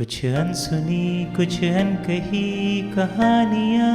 कुछ अनसुनी कुछ अनकही कहानियां।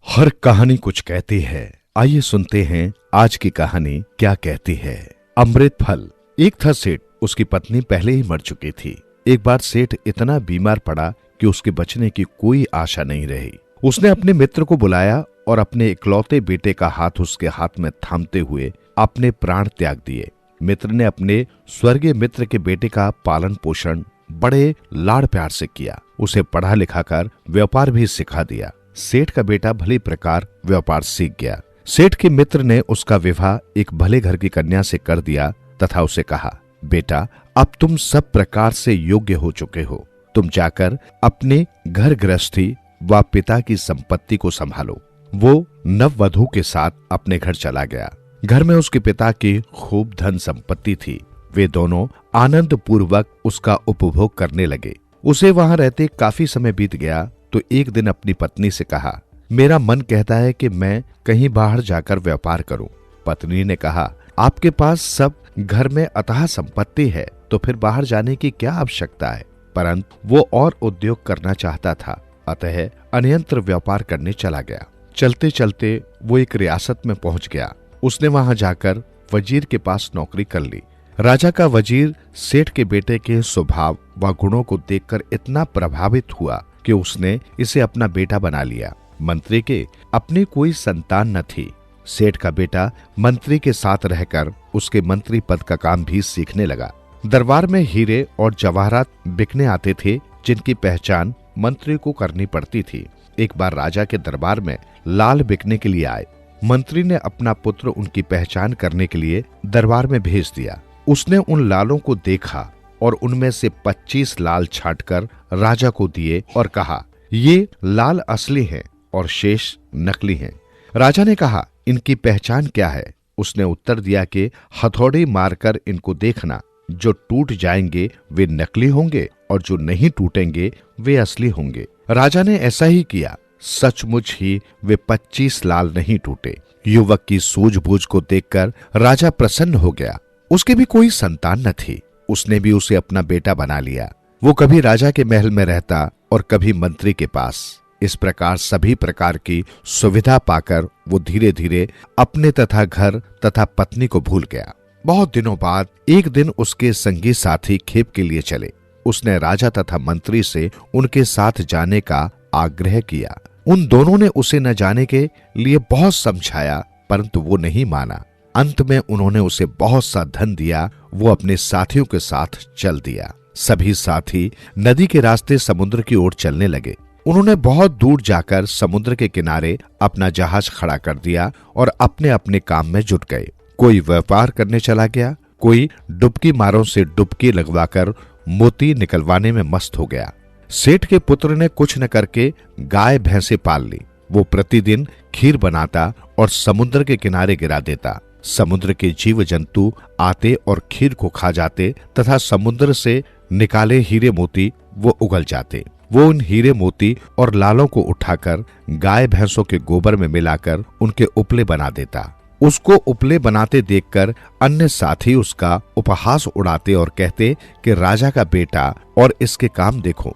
हर कहानी कुछ कहती है। आइए सुनते हैं आज की कहानी क्या कहती है। अमृत फल। एक था सेठ, उसकी पत्नी पहले ही मर चुकी थी। एक बार सेठ इतना बीमार पड़ा कि उसके बचने की कोई आशा नहीं रही। उसने अपने मित्र को बुलाया और अपने इकलौते बेटे का हाथ उसके हाथ में थामते हुए अपने प्राण त्याग दिए। मित्र ने अपने स्वर्गीय मित्र के बेटे का पालन पोषण बड़े लाड़ प्यार से किया। उसे पढ़ा लिखा कर व्यापार भी सिखा दिया। सेठ का बेटा भली प्रकार व्यापार सीख गया। सेठ के मित्र ने उसका विवाह एक भले घर की कन्या से कर दिया तथा उसे कहा, बेटा अब तुम सब प्रकार से योग्य हो चुके हो, तुम जाकर अपने घर गृहस्थी व पिता की संपत्ति को संभालो। वो नववधू के साथ अपने घर चला गया। घर में उसके पिता की खूब धन संपत्ति थी। वे दोनों आनंद पूर्वक उसका उपभोग करने लगे। उसे वहां रहते काफी समय बीत गया तो एक दिन अपनी पत्नी से कहा, मेरा मन कहता है कि मैं कहीं बाहर जाकर व्यापार करूं। पत्नी ने कहा, आपके पास सब घर में अथाह संपत्ति है तो फिर बाहर जाने की क्या आवश्यकता है। परंतु वो और उद्योग करना चाहता था, अतः अन्यंत्र व्यापार करने चला गया। चलते चलते वो एक रियासत में पहुंच गया। उसने वहां जाकर वजीर के पास नौकरी कर ली। राजा का वजीर सेठ के बेटे के स्वभाव व गुणों को देखकर इतना प्रभावित हुआ कि उसने इसे अपना बेटा बना लिया। मंत्री के अपनी कोई संतान न थी। सेठ का बेटा मंत्री के साथ रहकर उसके मंत्री पद का काम भी सीखने लगा। दरबार में हीरे और जवाहरात बिकने आते थे, जिनकी पहचान मंत्री को करनी पड़ती थी। एक बार राजा के दरबार में लाल बिकने के लिए आए। मंत्री ने अपना पुत्र उनकी पहचान करने के लिए दरबार में भेज दिया। उसने उन लालों को देखा और उनमें से 25 लाल छांटकर राजा को दिए और कहा, ये लाल असली हैं और शेष नकली हैं। राजा ने कहा, इनकी पहचान क्या है? उसने उत्तर दिया कि हथौड़ी मारकर इनको देखना, जो टूट जाएंगे वे नकली होंगे और जो नहीं टूटेंगे वे असली होंगे। राजा ने ऐसा ही किया। सचमुच ही वे 25 लाल नहीं टूटे। युवक की सूझबूझ को देखकर राजा प्रसन्न हो गया। उसके भी कोई संतान न थी। उसने भी उसे अपना बेटा बना लिया। वो कभी राजा के महल में रहता और कभी मंत्री के पास। इस प्रकार सभी प्रकार की सुविधा पाकर वो धीरे धीरे अपने तथा घर तथा पत्नी को भूल गया। बहुत दिनों बाद एक दिन उसके संगी साथी खेप के लिए चले। उसने राजा तथा मंत्री से उनके साथ जाने का आग्रह किया। उन दोनों ने उसे न जाने के लिए बहुत समझाया, परंतु वो नहीं माना। अंत में उन्होंने उसे बहुत सा धन दिया। वो अपने साथियों के साथ चल दिया। सभी साथी नदी के रास्ते समुद्र की ओर चलने लगे। उन्होंने बहुत दूर जाकर समुद्र के किनारे अपना जहाज खड़ा कर दिया और अपने अपने काम में जुट गए। कोई व्यापार करने चला गया, कोई डुबकी मारों से डुबकी लगवाकर मोती निकलवाने में मस्त हो गया। सेठ के पुत्र ने कुछ न करके गाय भैंसे पाल ली। वो प्रतिदिन खीर बनाता और समुद्र के किनारे गिरा देता। समुद्र के जीव जंतु आते और खीर को खा जाते तथा समुद्र से निकाले हीरे मोती वो उगल जाते। वो उन हीरे मोती और लालों को उठाकर गाय भैंसों के गोबर में मिलाकर उनके उपले बना देता। उसको उपले बनाते देखकर अन्य साथी उसका उपहास उड़ाते और कहते कि राजा का बेटा और इसके काम देखो।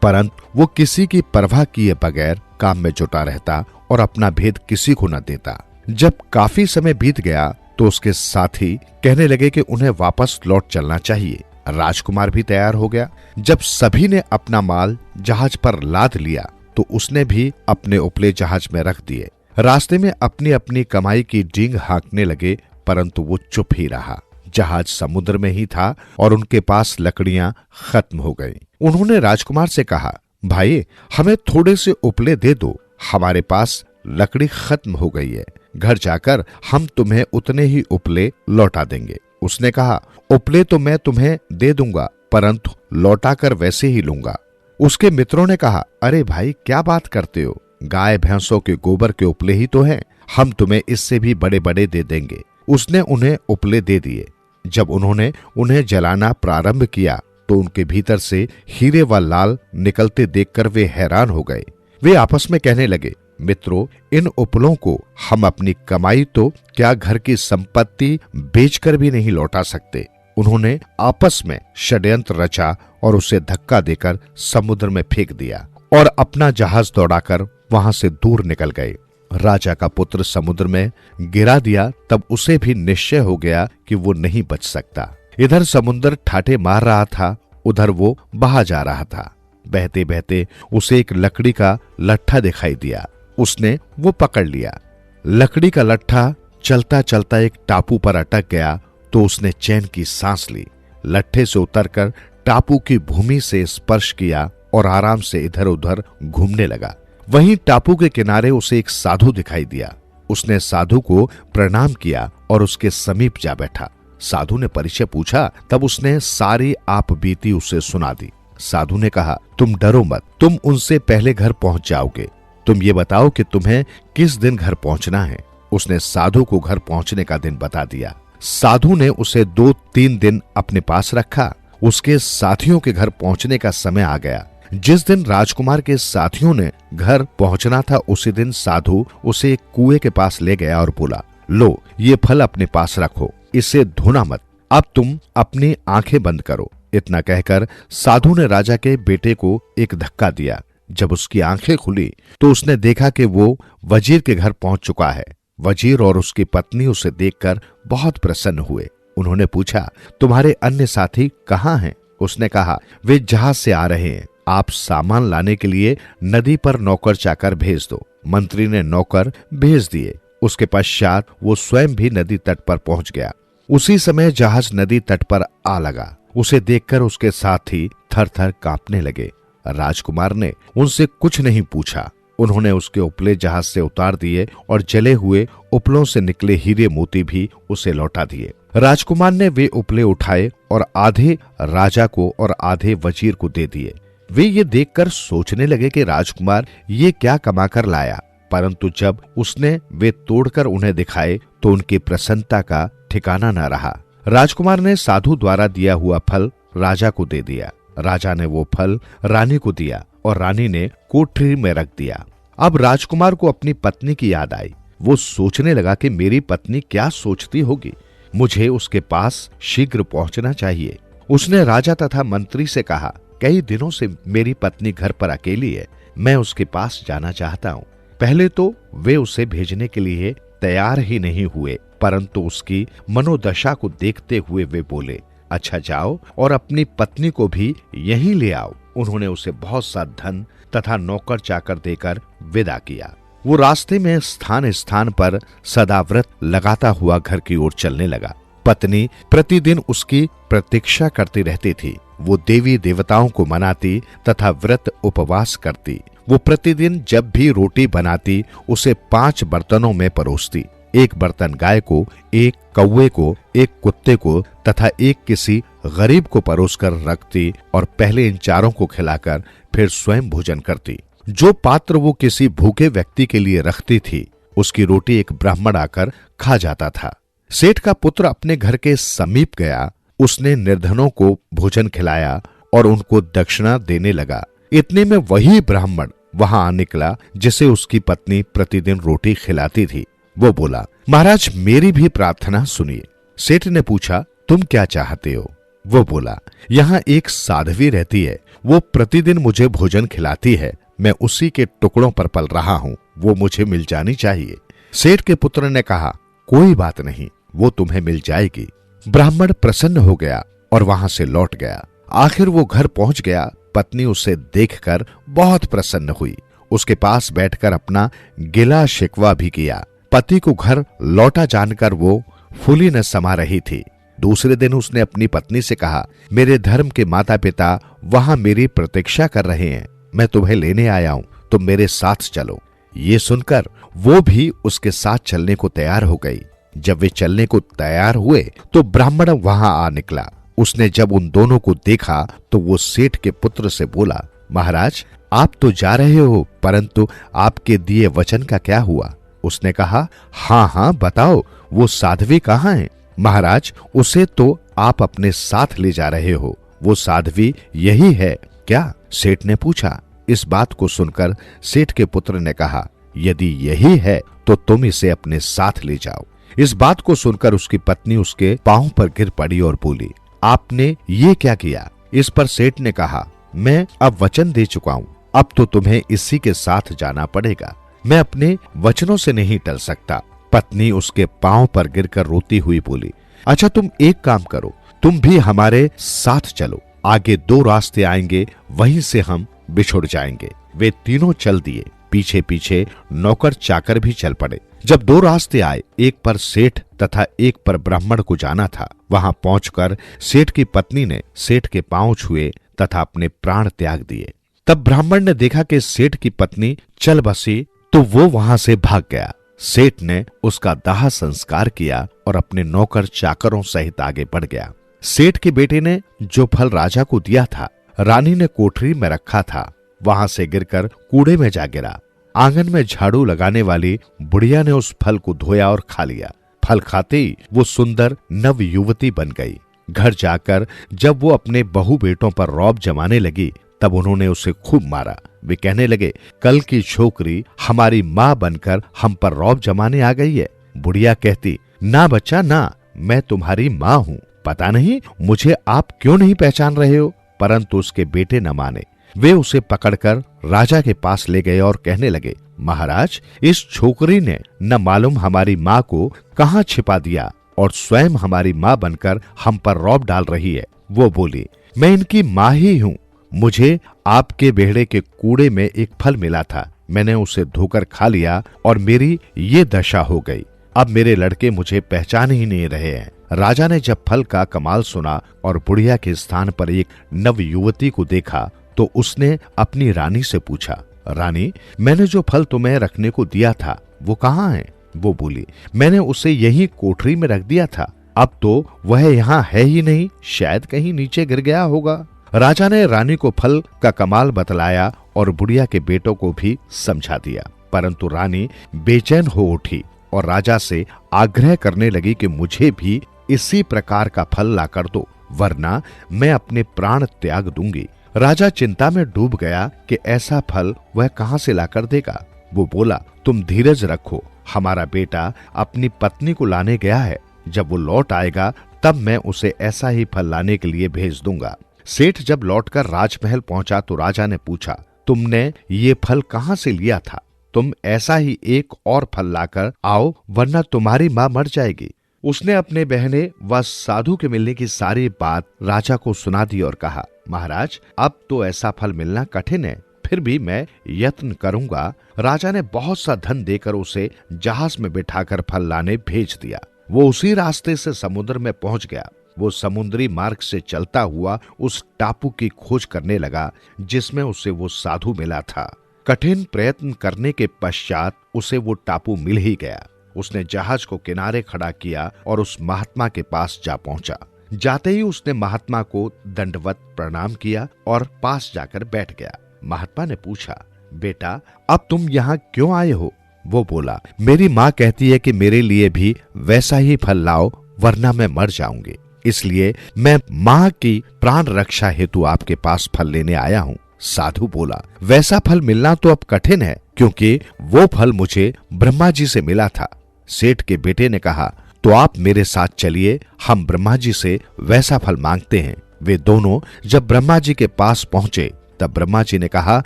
परंतु वो किसी की परवाह किए बगैर काम में जुटा रहता और अपना भेद किसी को न देता। जब काफी समय बीत गया तो उसके साथी कहने लगे कि उन्हें वापस लौट चलना चाहिए। राजकुमार भी तैयार हो गया। जब सभी ने अपना माल जहाज पर लाद लिया तो उसने भी अपने उपले जहाज में रख दिए। रास्ते में अपनी अपनी कमाई की डींग हाँकने लगे, परंतु वो चुप ही रहा। जहाज समुद्र में ही था और उनके पास लकड़ियां खत्म हो गईं। उन्होंने राजकुमार से कहा, भाई हमें थोड़े से उपले दे दो, हमारे पास लकड़ी खत्म हो गई है। घर जाकर हम तुम्हें उतने ही उपले लौटा देंगे। उसने कहा, उपले तो मैं तुम्हें दे दूंगा, परंतु लौटाकर वैसे ही लूंगा। उसके मित्रों ने कहा, अरे भाई क्या बात करते हो, गाय भैंसों के गोबर के उपले ही तो हैं, हम तुम्हें इससे भी बड़े बड़े दे देंगे। उसने उन्हें उपले दे दिए। जब उन्होंने उन्हें जलाना प्रारंभ किया तो उनके भीतर से हीरे व लाल निकलते देखकर वे हैरान हो गए। वे आपस में कहने लगे, मित्रों इन उपलों को हम अपनी कमाई तो क्या घर की संपत्ति बेचकर भी नहीं लौटा सकते। उन्होंने आपस में षड्यंत्र रचा और उसे धक्का देकर समुद्र में फेंक दिया और अपना जहाज दौड़ाकर वहां से दूर निकल गए। राजा का पुत्र समुद्र में गिरा दिया, तब उसे भी निश्चय हो गया कि वो नहीं बच सकता। इधर समुद्र ठाठे मार रहा था, उधर वो बहा जा रहा था। बहते बहते उसे एक लकड़ी का लट्ठा दिखाई दिया। उसने वो पकड़ लिया। लकड़ी का लट्ठा चलता चलता एक टापू पर अटक गया तो उसने चैन की सांस ली। लट्ठे से उतरकर टापू की भूमि से स्पर्श किया और आराम से इधर उधर घूमने लगा। वहीं टापू के किनारे उसे एक साधु दिखाई दिया। उसने साधु को प्रणाम किया और उसके समीप जा बैठा। साधु ने परिचय पूछा, तब उसने सारी आप बीती उसे सुना दी। साधु ने कहा, तुम डरो मत, तुम उनसे पहले घर पहुंच जाओगे। तुम ये बताओ कि तुम्हें किस दिन घर पहुंचना है। उसने साधु को घर पहुंचने का दिन बता दिया। साधु ने उसे 2-3 दिन अपने पास रखा। उसके साथियों के घर पहुंचने का समय आ गया। जिस दिन राजकुमार के साथियों ने घर पहुंचना था, उसी दिन साधु उसे एक कुएं के पास ले गया और बोला, लो ये फल अपने पास रखो, इसे धोना मत, अब तुम अपनी आंखें बंद करो। इतना कहकर साधु ने राजा के बेटे को एक धक्का दिया। जब उसकी आंखें खुली तो उसने देखा कि वो वजीर के घर पहुंच चुका है। वजीर और उसकी पत्नी उसे देखकर बहुत प्रसन्न हुए। उन्होंने पूछा, तुम्हारे अन्य साथी कहाँ हैं? उसने कहा, वे जहाज से आ रहे हैं। आप सामान लाने के लिए नदी पर नौकर चाकर भेज दो। मंत्री ने नौकर भेज दिए। उसके पश्चात वो स्वयं भी नदी तट पर पहुंच गया। उसी समय जहाज नदी तट पर आ लगा। उसे देखकर उसके साथी थर थर कांपने लगे। राजकुमार ने उनसे कुछ नहीं पूछा। उन्होंने उसके उपले जहाज से उतार दिए और जले हुए उपलों से निकले हीरे मोती भी उसे लौटा दिए। राजकुमार ने वे उपले उठाए और आधे राजा को और आधे वजीर को दे दिए। वे ये देखकर सोचने लगे कि राजकुमार ये क्या कमाकर लाया, परंतु जब उसने वे तोड़कर उन्हें दिखाए तो उनकी प्रसन्नता का ठिकाना न रहा। राजकुमार ने साधु द्वारा दिया हुआ फल राजा को दे दिया। राजा ने वो फल रानी को दिया और रानी ने कोठरी में रख दिया। अब राजकुमार को अपनी पत्नी की याद आई। वो सोचने लगा कि मेरी पत्नी क्या सोचती होगी, मुझे उसके पास शीघ्र पहुंचना चाहिए। उसने राजा तथा मंत्री से कहा, कई दिनों से मेरी पत्नी घर पर अकेली है, मैं उसके पास जाना चाहता हूँ। पहले तो वे उसे भेजने के लिए तैयार ही नहीं हुए, परंतु उसकी मनोदशा को देखते हुए वे बोले, अच्छा जाओ और अपनी पत्नी को भी यहीं ले आओ। उन्होंने उसे बहुत सा धन तथा नौकर चाकर देकर विदा किया। वो रास्ते में स्थान स्थान पर सदाव्रत लगाता हुआ घर की ओर चलने लगा। पत्नी प्रतिदिन उसकी प्रतीक्षा करती रहती थी। वो देवी देवताओं को मनाती तथा व्रत उपवास करती। वो प्रतिदिन जब भी रोटी बनाती उसे 5 बर्तनों में परोसती। एक बर्तन गाय को, एक कौवे को, एक कुत्ते को तथा एक किसी गरीब को परोसकर रखती और पहले इन चारों को खिलाकर फिर स्वयं भोजन करती। जो पात्र वो किसी भूखे व्यक्ति के लिए रखती थी, उसकी रोटी एक ब्राह्मण आकर खा जाता था। सेठ का पुत्र अपने घर के समीप गया। उसने निर्धनों को भोजन खिलाया और उनको दक्षिणा देने लगा। इतने में वही ब्राह्मण वहां आ निकला जिसे उसकी पत्नी प्रतिदिन रोटी खिलाती थी। वो बोला, महाराज मेरी भी प्रार्थना सुनिए। सेठ ने पूछा, तुम क्या चाहते हो? वो बोला, यहाँ एक साध्वी रहती है, वो प्रतिदिन मुझे भोजन खिलाती है, मैं उसी के टुकड़ों पर पल रहा हूँ, वो मुझे मिल जानी चाहिए। सेठ के पुत्र ने कहा, कोई बात नहीं, वो तुम्हें मिल जाएगी। ब्राह्मण प्रसन्न हो गया और वहां से लौट गया। आखिर वो घर पहुंच गया। पत्नी उसे देखकर बहुत प्रसन्न हुई। उसके पास बैठकर अपना गिला शिकवा भी किया। पति को घर लौटा जानकर वो फूली न समा रही थी। दूसरे दिन उसने अपनी पत्नी से कहा, मेरे धर्म के माता पिता वहां मेरी प्रतीक्षा कर रहे हैं, मैं तुम्हें लेने आया हूं, तुम मेरे साथ चलो। ये सुनकर वो भी उसके साथ चलने को तैयार हो गई। जब वे चलने को तैयार हुए तो ब्राह्मण वहां आ निकला। उसने जब उन दोनों को देखा तो वो सेठ के पुत्र से बोला, महाराज आप तो जा रहे हो, परंतु आपके दिए वचन का क्या हुआ? उसने कहा, हाँ हाँ बताओ, वो साध्वी कहाँ है? महाराज उसे तो आप अपने साथ ले जा रहे हो, वो साध्वी यही है क्या? सेठ ने पूछा। इस बात को सुनकर सेठ के पुत्र ने कहा, यदि यही है तो तुम इसे अपने साथ ले जाओ। इस बात को सुनकर उसकी पत्नी उसके पांव पर गिर पड़ी और बोली, आपने ये क्या किया? इस पर सेठ ने कहा, मैं अब वचन दे चुका हूँ, अब तो तुम्हें इसी के साथ जाना पड़ेगा। मैं अपने वचनों से नहीं टल सकता। पत्नी उसके पांव पर गिरकर रोती हुई बोली, अच्छा तुम एक काम करो, तुम भी हमारे साथ चलो, आगे 2 रास्ते आएंगे, वहीं से हम बिछुड़ जाएंगे। वे तीनों चल दिए। पीछे पीछे नौकर चाकर भी चल पड़े। जब 2 रास्ते आए, एक पर सेठ तथा एक पर ब्राह्मण को जाना था। वहां पहुंचकर सेठ की पत्नी ने सेठ के पांव छुए तथा अपने प्राण त्याग दिए। तब ब्राह्मण ने देखा कि सेठ की पत्नी चल बसी, तो वो वहां से भाग गया। सेठ ने उसका दाह संस्कार किया और अपने नौकर चाकरों सहित आगे बढ़ गया। सेठ के बेटे ने जो फल राजा को दिया था, रानी ने कोठरी में रखा था, वहां से गिरकर कूड़े में जा गिरा। आंगन में झाड़ू लगाने वाली बुढ़िया ने उस फल को धोया और खा लिया। फल खाते ही वो सुंदर नव युवती बन गई। घर जाकर जब वो अपने बहू बेटों पर रौब जमाने लगी, तब उन्होंने उसे खूब मारा। वे कहने लगे, कल की छोकरी हमारी माँ बनकर हम पर रौब जमाने आ गई है। बुढ़िया कहती, ना बच्चा ना, मैं तुम्हारी माँ हूँ, पता नहीं मुझे आप क्यों नहीं पहचान रहे हो। परंतु उसके बेटे न माने। वे उसे पकड़कर राजा के पास ले गए और कहने लगे, महाराज, इस छोकरी ने न मालूम हमारी माँ को कहाँ छिपा दिया और स्वयं हमारी माँ बनकर हम पर रौब डाल रही है। वो बोली, मैं इनकी माँ ही हूँ। मुझे आपके बेहड़े के कूड़े में एक फल मिला था, मैंने उसे धोकर खा लिया और मेरी ये दशा हो गई। अब मेरे लड़के मुझे पहचान ही नहीं रहे हैं। राजा ने जब फल का कमाल सुना और बुढ़िया के स्थान पर एक नव युवती को देखा, तो उसने अपनी रानी से पूछा, रानी, मैंने जो फल तुम्हें रखने को दिया था वो कहाँ है? वो बोली, मैंने उसे यहीं कोठरी में रख दिया था, अब तो वह यहाँ है ही नहीं, शायद कहीं नीचे गिर गया होगा। राजा ने रानी को फल का कमाल बतलाया और बुढ़िया के बेटों को भी समझा दिया। परंतु रानी बेचैन हो उठी और राजा से आग्रह करने लगी कि मुझे भी इसी प्रकार का फल लाकर दो, वरना मैं अपने प्राण त्याग दूंगी। राजा चिंता में डूब गया कि ऐसा फल वह कहां से लाकर देगा। वो बोला, तुम धीरज रखो, हमारा बेटा अपनी पत्नी को लाने गया है, जब वो लौट आएगा तब मैं उसे ऐसा ही फल लाने के लिए भेज दूंगा। सेठ जब लौटकर राजमहल पहुंचा तो राजा ने पूछा, तुमने ये फल कहां से लिया था? तुम ऐसा ही एक और फल लाकर आओ, वरना तुम्हारी माँ मर जाएगी। उसने अपने बहने व साधु के मिलने की सारी बात राजा को सुना दी और कहा, महाराज, अब तो ऐसा फल मिलना कठिन है, फिर भी मैं यत्न करूंगा। राजा ने बहुत सा धन देकर उसे जहाज में बिठाकर फल लाने भेज दिया। वो उसी रास्ते से समुद्र में पहुंच गया। वो समुद्री मार्ग से चलता हुआ उस टापू की खोज करने लगा जिसमें उसे वो साधु मिला था। कठिन प्रयत्न करने के पश्चात उसे वो टापू मिल ही गया। उसने जहाज को किनारे खड़ा किया और उस महात्मा के पास जा पहुंचा। जाते ही उसने महात्मा को दंडवत प्रणाम किया और पास जाकर बैठ गया। महात्मा ने पूछा, बेटा, अब तुम यहाँ क्यों आए हो? वो बोला, मेरी माँ कहती है कि मेरे लिए भी वैसा ही फल लाओ, वरना मैं मर जाऊंगी, इसलिए मैं माँ की प्राण रक्षा हेतु आपके पास फल लेने आया हूँ। साधु बोला, वैसा फल मिलना तो अब कठिन है, क्योंकि वो फल मुझे ब्रह्मा जी से मिला था। सेठ के बेटे ने कहा, तो आप मेरे साथ चलिए, हम ब्रह्मा जी से वैसा फल मांगते हैं। वे दोनों जब ब्रह्मा जी के पास पहुंचे, तब ब्रह्मा जी ने कहा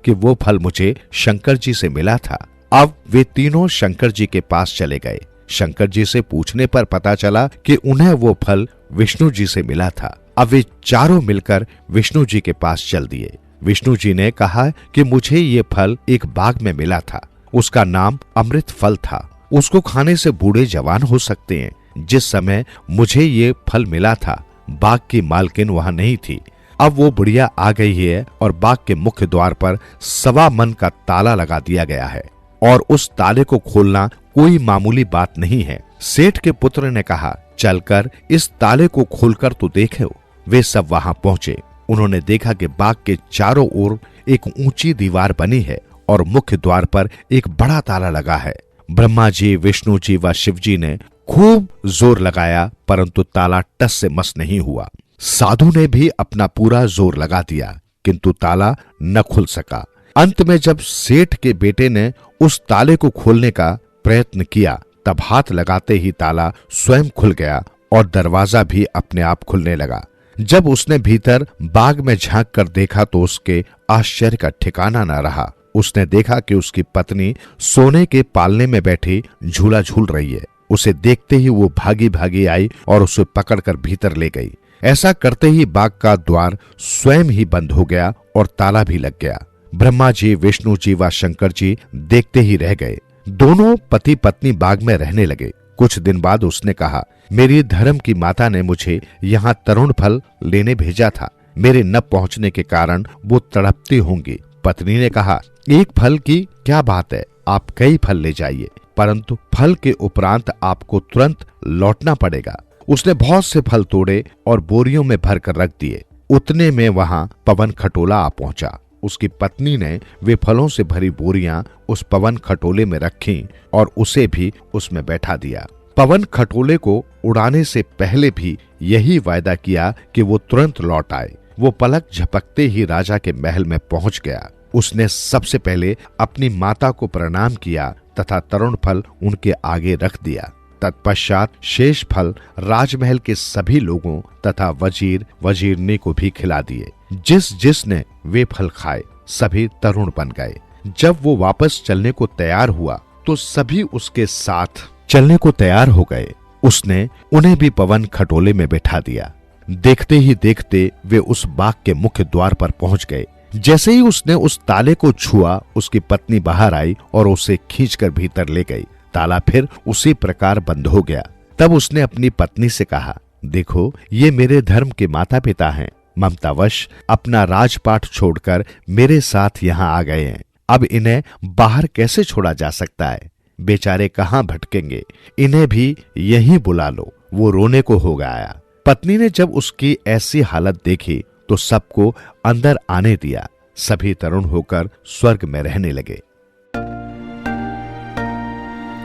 कि वो फल मुझे शंकर जी से मिला था। अब वे तीनों शंकर जी के पास चले गए। शंकर जी से पूछने पर पता चला कि उन्हें वो फल विष्णु जी से मिला था। अब वे चारों मिलकर विष्णु जी के पास चल दिए। विष्णु जी ने कहा कि मुझे ये फल एक बाग में मिला था, उसका नाम अमृत फल था, उसको खाने से बूढ़े जवान हो सकते हैं। जिस समय मुझे ये फल मिला था, बाग की मालकिन वहां नहीं थी। अब वो बुढ़िया आ गई है और बाग के मुख्य द्वार पर 1.25 मन का ताला लगा दिया गया है और उस ताले को खोलना कोई मामूली बात नहीं है। सेठ के पुत्र ने कहा, चलकर इस ताले को खोलकर तो देखो। वे सब वहां पहुंचे। उन्होंने देखा कि बाग के चारों ओर एक ऊंची दीवार बनी है और मुख्य द्वार पर एक बड़ा ताला लगा है। ब्रह्मा जी, विष्णु जी व शिव जी ने खूब जोर लगाया, परंतु ताला टस से मस नहीं हुआ। साधु ने भी अपना पूरा जोर लगा दिया, किंतु ताला न खुल सका। अंत में जब सेठ के बेटे ने उस ताले को खोलने का प्रयत्न किया, तब हाथ लगाते ही ताला स्वयं खुल गया और दरवाजा भी अपने आप खुलने लगा। जब उसने भीतर बाग में झांक कर देखा तो उसके आश्चर्य का ठिकाना न रहा। उसने देखा कि उसकी पत्नी सोने के पालने में बैठी झूला झूल रही है। उसे देखते ही वो भागी भागी आई और उसे पकड़कर भीतर ले गई। ऐसा करते ही बाग का द्वार स्वयं ही बंद हो गया और ताला भी लग गया। ब्रह्मा जी, विष्णु जी व शंकर जी देखते ही रह गए। दोनों पति पत्नी बाग में रहने लगे। कुछ दिन बाद उसने कहा, मेरी धर्म की माता ने मुझे यहाँ तरुण फल लेने भेजा था। मेरे न पहुंचने के कारण वो तड़पती होंगी। पत्नी ने कहा, एक फल की क्या बात है, आप कई फल ले जाइए, परंतु फल के उपरांत आपको तुरंत लौटना पड़ेगा। उसने बहुत से फल तोड़े और बोरियों में भरकर रख दिए। उतने में वहां पवन खटोला आ पहुंचा। उसकी पत्नी ने वे फलों से भरी बोरियां उस पवन खटोले में रखीं और उसे भी उसमें बैठा दिया। पवन खटोले को उड़ाने से पहले भी यही वायदा किया कि वो तुरंत लौट आए। वो पलक झपकते ही राजा के महल में पहुंच गया। उसने सबसे पहले अपनी माता को प्रणाम किया तथा तरुण फल उनके आगे रख दिया। तत्पश्चात शेष फल राजमहल के सभी लोगों तथा वजीर वजीरनी को भी खिला दिए। जिसने वे फल खाए सभी तरुण बन गए। जब वो वापस चलने को तैयार हुआ तो सभी उसके साथ चलने को तैयार हो गए। उसने उन्हें भी पवन खटोले में बैठा दिया। देखते ही देखते वे उस बाग के मुख्य द्वार पर पहुंच गए। जैसे ही उसने उस ताले को छुआ, उसकी पत्नी बाहर आई और उसे खींचकर भीतर ले गई। ताला फिर उसी प्रकार बंद हो गया। तब उसने अपनी पत्नी से कहा, देखो, ये मेरे धर्म के माता पिता हैं। ममतावश अपना राजपाट छोड़कर मेरे साथ यहाँ आ गए हैं। अब इन्हें बाहर कैसे छोड़ा जा सकता है? बेचारे कहाँ भटकेंगे? इन्हें भी यहीं बुला लो। वो रोने को हो गया। पत्नी ने जब उसकी ऐसी हालत देखी तो सबको अंदर आने दिया। सभी तरुण होकर स्वर्ग में रहने लगे।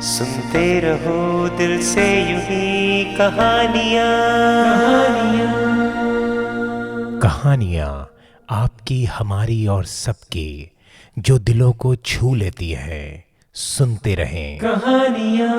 सुनते रहो दिल से यूं ही कहानियां। कहानियां आपकी, हमारी और सबकी, जो दिलों को छू लेती है। सुनते रहें कहानियां।